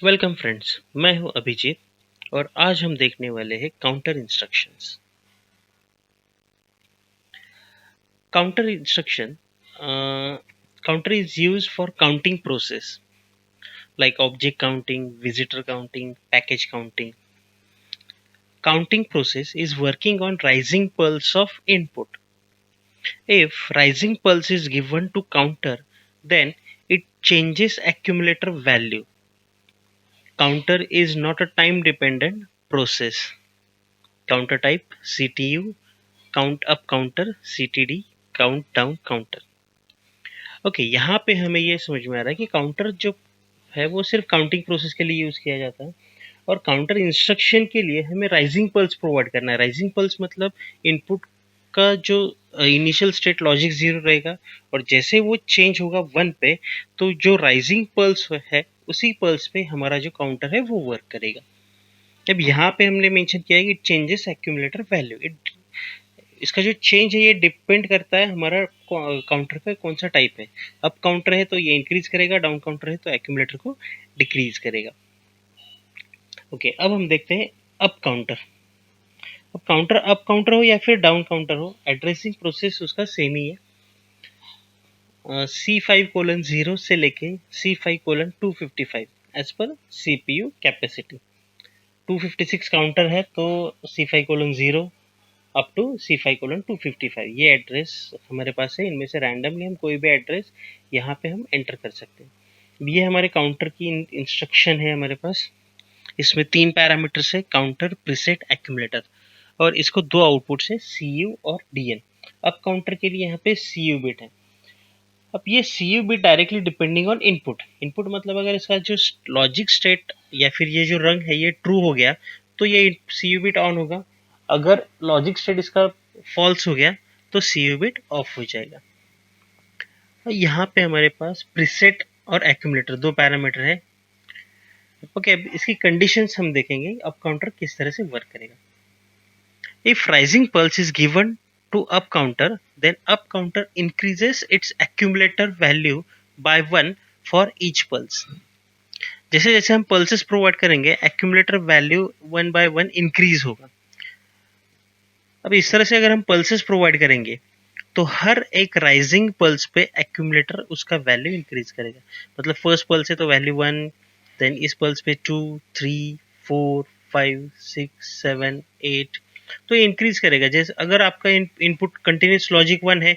Welcome friends, मैं हूं अभिजीत और आज हम देखने वाले हैं counter instructions. Counter instruction counter is used for counting process like object counting, visitor counting, package counting. Counting process is working on rising pulse of input. If rising pulse is given to counter, then it changes accumulator value. Counter is not a time dependent process. Counter type CTU, count up counter, CTD, count down counter. Okay, यहाँ पे हमें ये समझ में आ रहा है कि counter जो है वो सिर्फ काउंटिंग प्रोसेस के लिए यूज किया जाता है और काउंटर इंस्ट्रक्शन के लिए हमें राइजिंग पल्स प्रोवाइड करना है। राइजिंग पल्स मतलब इनपुट का जो इनिशियल स्टेट लॉजिक 0 रहेगा और जैसे वो चेंज होगा 1 पे तो जो राइजिंग पल्स है उसी पल्स पे हमारा जो काउंटर है वो वर्क करेगा। अब यहाँ पे हमने मेंशन किया है कि चेंजेस एक्यूमुलेटर वैल्यू। इसका जो चेंज है ये डिपेंड करता है हमारा काउंटर का कौन सा टाइप है। अप काउंटर है तो ये इंक्रीज करेगा, डाउन काउंटर है तो एक्यूमुलेटर को डिक्रीज करेगा। ओके, अब हम देखते हैं अप काउंटर। अब काउंटर अप काउंटर हो या फिर डाउन काउंटर हो, एड्रेसिंग प्रोसेस उसका सेम ही है। C5:0 से लेके C5:255 as per CPU capacity. 256 counter है तो C5:0 अप टू C5:255 ये एड्रेस हमारे पास है। इनमें से रैंडमली हम कोई भी एड्रेस यहाँ पे हम एंटर कर सकते हैं। ये हमारे काउंटर की इंस्ट्रक्शन है हमारे पास। इसमें 3 पैरामीटर्स है, काउंटर, प्रीसेट, एक्यूमुलेटर, और इसको 2 आउटपुट्स है, CU और DN। अब काउंटर के लिए यहाँ पे CU बिट है। अब ये CU bit directly depending on input. Input मतलब अगर इसका जो लॉजिक स्टेट या फिर ये जो रंग है ये ट्रू हो गया तो ये CU बिट ऑन होगा। अगर लॉजिक स्टेट इसका फॉल्स हो गया तो CU बिट ऑफ हो जाएगा। और यहाँ पे हमारे पास प्रीसेट और एक्यूमुलेटर 2 पैरामीटर है। ओके, अब इसकी कंडीशंस हम देखेंगे अब काउंटर किस तरह से वर्क करेगा। If rising pulse is given to up counter, then up counter increases its accumulator value by 1 for each pulse. जैसे जैसे हम पल्सेस प्रोवाइड करेंगे accumulator value 1 by 1 इंक्रीज होगा। अब इस तरह से अगर हम पल्सेस प्रोवाइड करेंगे तो हर एक राइजिंग पल्स पे एक्यूमुलेटर उसका वैल्यू इंक्रीज करेगा। मतलब फर्स्ट पल्स है तो वैल्यू 1, देन इस पल्स पे 2, 3, 4, 5, 6, 7, 8 तो ये इंक्रीज करेगा। जैसे अगर आपका इनपुट कंटिन्यूस लॉजिक 1 है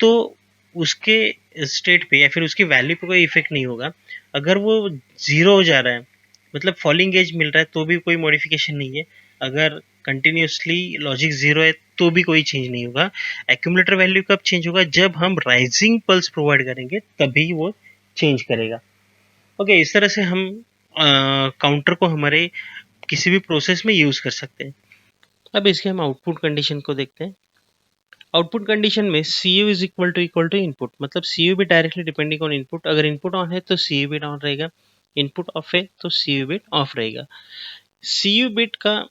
तो उसके स्टेट पे या फिर उसकी वैल्यू पे कोई इफेक्ट नहीं होगा। अगर वो 0 हो जा रहा है मतलब फॉलिंग एज मिल रहा है तो भी कोई मॉडिफिकेशन नहीं है। अगर कंटिन्यूसली लॉजिक 0 है तो भी कोई चेंज नहीं होगा। एक्यूमुलेटर वैल्यू कब चेंज होगा? जब हम राइजिंग पल्स प्रोवाइड करेंगे तभी वो चेंज करेगा। ओके, इस तरह से हम काउंटर को हमारे किसी भी प्रोसेस में यूज कर सकते हैं। अब इसके हम आउटपुट कंडीशन को देखते हैं। आउटपुट कंडीशन में CU is equal to input, मतलब CU bit directly depending on input. अगर इनपुट ऑन है तो CU बिट ऑन रहेगा, इनपुट ऑफ है तो CU बिट ऑफ रहेगा। CU बिट का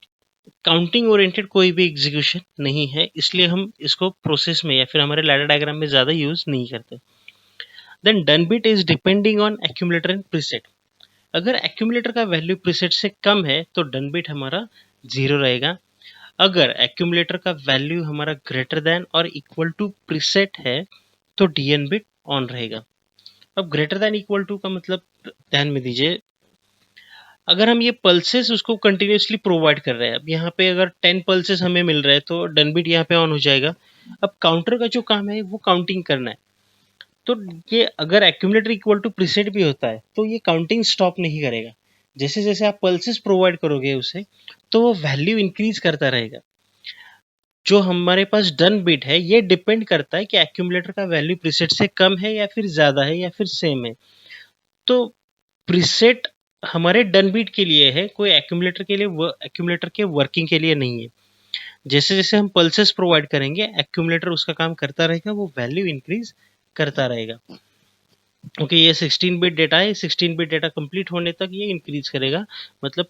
काउंटिंग ओरिएंटेड कोई भी एग्जीक्यूशन नहीं है, इसलिए हम इसको प्रोसेस में या फिर हमारे लैडर डायग्राम में ज़्यादा यूज नहीं करते। Then done bit is depending on accumulator and preset. अगर एक्यूमुलेटर का वैल्यू प्रीसेट से कम है तो डन बिट हमारा 0 रहेगा। अगर एक्यूमुलेटर का वैल्यू हमारा ग्रेटर देन और इक्वल टू प्रीसेट है तो DN बिट ऑन रहेगा। अब ग्रेटर देन इक्वल टू का मतलब ध्यान में दीजिए, अगर हम ये पल्सेस उसको कंटिन्यूसली प्रोवाइड कर रहे हैं। अब यहाँ पे अगर 10 पल्सेस हमें मिल रहे हैं तो डन बिट यहाँ पे ऑन हो जाएगा। अब काउंटर का जो काम है वो काउंटिंग करना है, तो ये अगर एक्यूमुलेटर इक्वल टू प्रीसेट भी होता है तो ये काउंटिंग स्टॉप नहीं करेगा। जैसे जैसे आप पल्सेस प्रोवाइड करोगे उसे तो वो वैल्यू इंक्रीज करता रहेगा। जो हमारे पास डन बिट है ये डिपेंड करता है कि एक्यूमुलेटर का वैल्यू प्रीसेट से कम है या फिर ज्यादा है या फिर सेम है। तो प्रीसेट हमारे डन बिट के लिए है, कोई एक्यूमुलेटर के लिए एक्यूमुलेटर के वर्किंग के लिए नहीं है। जैसे जैसे हम पल्सेस प्रोवाइड करेंगे एक्यूमुलेटर उसका काम करता रहेगा, वो वैल्यू इंक्रीज करता रहेगा। ओके, ये 16 बिट डेटा है। 16 बिट डेटा कंप्लीट होने तक ये इंक्रीज करेगा, मतलब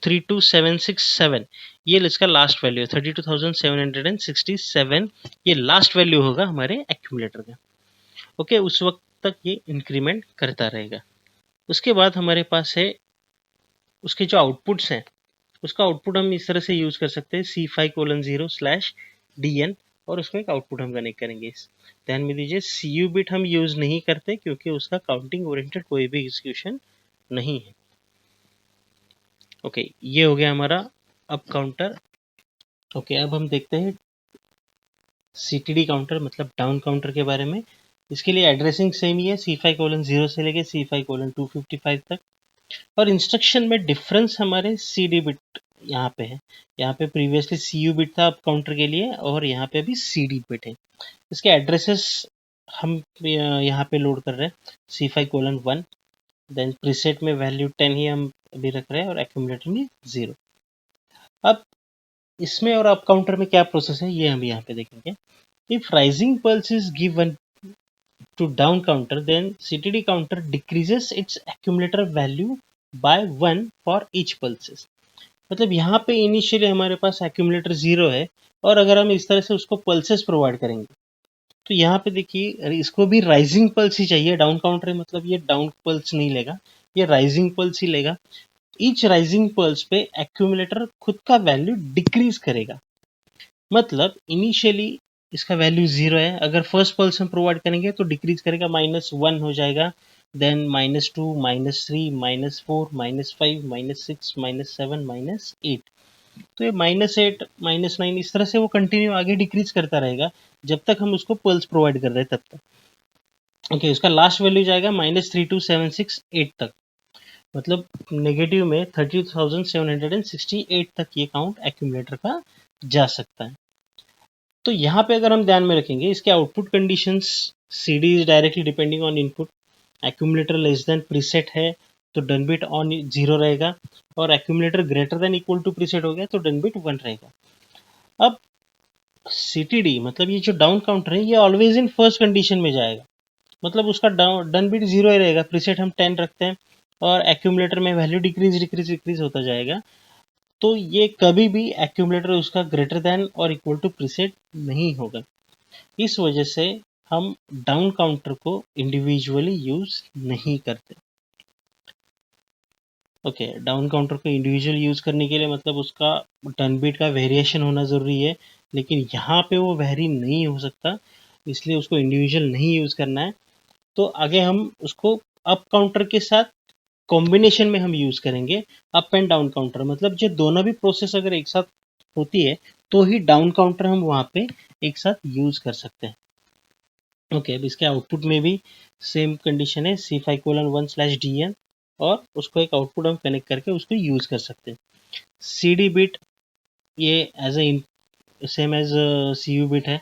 32767 ये इसका लास्ट वैल्यू है। 32,767 ये लास्ट वैल्यू होगा हमारे एक्यूमुलेटर का। ओके, उस वक्त तक ये इंक्रीमेंट करता रहेगा। उसके बाद हमारे पास है उसके जो आउटपुट्स हैं उसका आउटपुट हम इस तरह से यूज कर सकते हैं C5:0/DN और उसको एक आउटपुट हम कनेक्ट करेंगे। ध्यान में दीजिए CU बिट हम यूज नहीं करते क्योंकि उसका काउंटिंग ओरिएंटेड कोई भी एग्जीक्यूशन नहीं है। ओके, ये हो गया हमारा अप काउंटर। ओके, अब हम देखते हैं CTD काउंटर मतलब डाउन काउंटर के बारे में। इसके लिए एड्रेसिंग सेम ही है, C5:0 से लेके C5:255 तक। और इंस्ट्रक्शन में डिफरेंस हमारे CD बिट यहाँ पे है। यहाँ पे प्रीवियसली CU बिट था अप काउंटर के लिए और यहाँ पे अभी CD बिट है। इसके एड्रेसेस हम यहाँ पे लोड कर रहे हैं C5:1, देन प्रीसेट में वैल्यू 10 ही हम अभी रख रहे हैं और एक्यूमुलेटर में 0। अब इसमें और अप काउंटर में क्या प्रोसेस है ये हम यहाँ पे देखेंगे। If rising pulse is given to down counter, then CTD counter decreases its accumulator value by 1 for each pulses। मतलब यहाँ पे इनिशियली हमारे पास accumulator 0 है और अगर हम इस तरह से उसको pulses प्रोवाइड करेंगे तो यहाँ पे देखिए इसको भी राइजिंग पल्स ही चाहिए। डाउन काउंटर है मतलब ये डाउन पल्स नहीं लेगा, ये राइजिंग पल्स ही लेगा। ईच राइजिंग पल्स पे एक्यूमुलेटर खुद का वैल्यू डिक्रीज करेगा। मतलब इनिशियली इसका वैल्यू 0 है, अगर फर्स्ट पल्स हम प्रोवाइड करेंगे तो डिक्रीज करेगा, -1 हो जाएगा, देन -2, -3, -4, -5, -6, -7, -8। तो ये -8, -9 इस तरह से वो कंटिन्यू आगे डिक्रीज करता रहेगा जब तक हम उसको पल्स प्रोवाइड कर रहे हैं तब तक। ओके, उसका लास्ट वैल्यू जाएगा -32768 तक। मतलब नेगेटिव में 32,768 तक ये काउंट एक्यूमुलेटर का जा सकता है। तो यहाँ पे अगर हम ध्यान में रखेंगे इसके output conditions, CD is directly depending on input, accumulator less than preset है तो डन बिट ऑन 0 रहेगा और accumulator greater than equal to preset हो गया तो डन बिट 1 रहेगा। अब CTD मतलब ये जो डाउन काउंटर है ये ऑलवेज इन फर्स्ट कंडीशन में जाएगा, मतलब उसका डन बिट 0 ही रहेगा। प्रीसेट हम 10 रखते हैं और एक्यूमुलेटर में वैल्यू डिक्रीज होता जाएगा, तो ये कभी भी एक्यूमुलेटर उसका ग्रेटर देन और इक्वल टू प्रीसेट नहीं होगा। इस वजह से हम डाउन काउंटर को इंडिविजुअली यूज नहीं करते। ओके, डाउन काउंटर को इंडिविजुअल यूज करने के लिए मतलब उसका टर्न बीट का वेरिएशन होना जरूरी है, लेकिन यहाँ पे वो वेरी नहीं हो सकता, इसलिए उसको इंडिविजुअल नहीं यूज करना है। तो आगे हम उसको अप काउंटर के साथ कॉम्बिनेशन में हम यूज करेंगे अप एंड डाउन काउंटर। मतलब जो दोनों भी प्रोसेस अगर एक साथ होती है तो ही डाउन काउंटर हम वहाँ पे एक साथ यूज कर सकते हैं। ओके, अब इसके आउटपुट में भी सेम कंडीशन है C5:1/DN और उसको एक आउटपुट हम कनेक्ट करके उसको यूज कर सकते हैं। CD बिट ये as a same as CU bit है,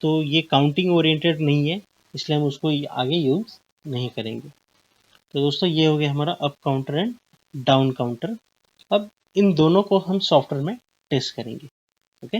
तो ये काउंटिंग ओरिएंटेड नहीं है, इसलिए हम उसको आगे यूज नहीं करेंगे। तो दोस्तों ये हो गया हमारा up counter and down counter. अब इन दोनों को हम सॉफ्टवेयर में टेस्ट करेंगे। ओके।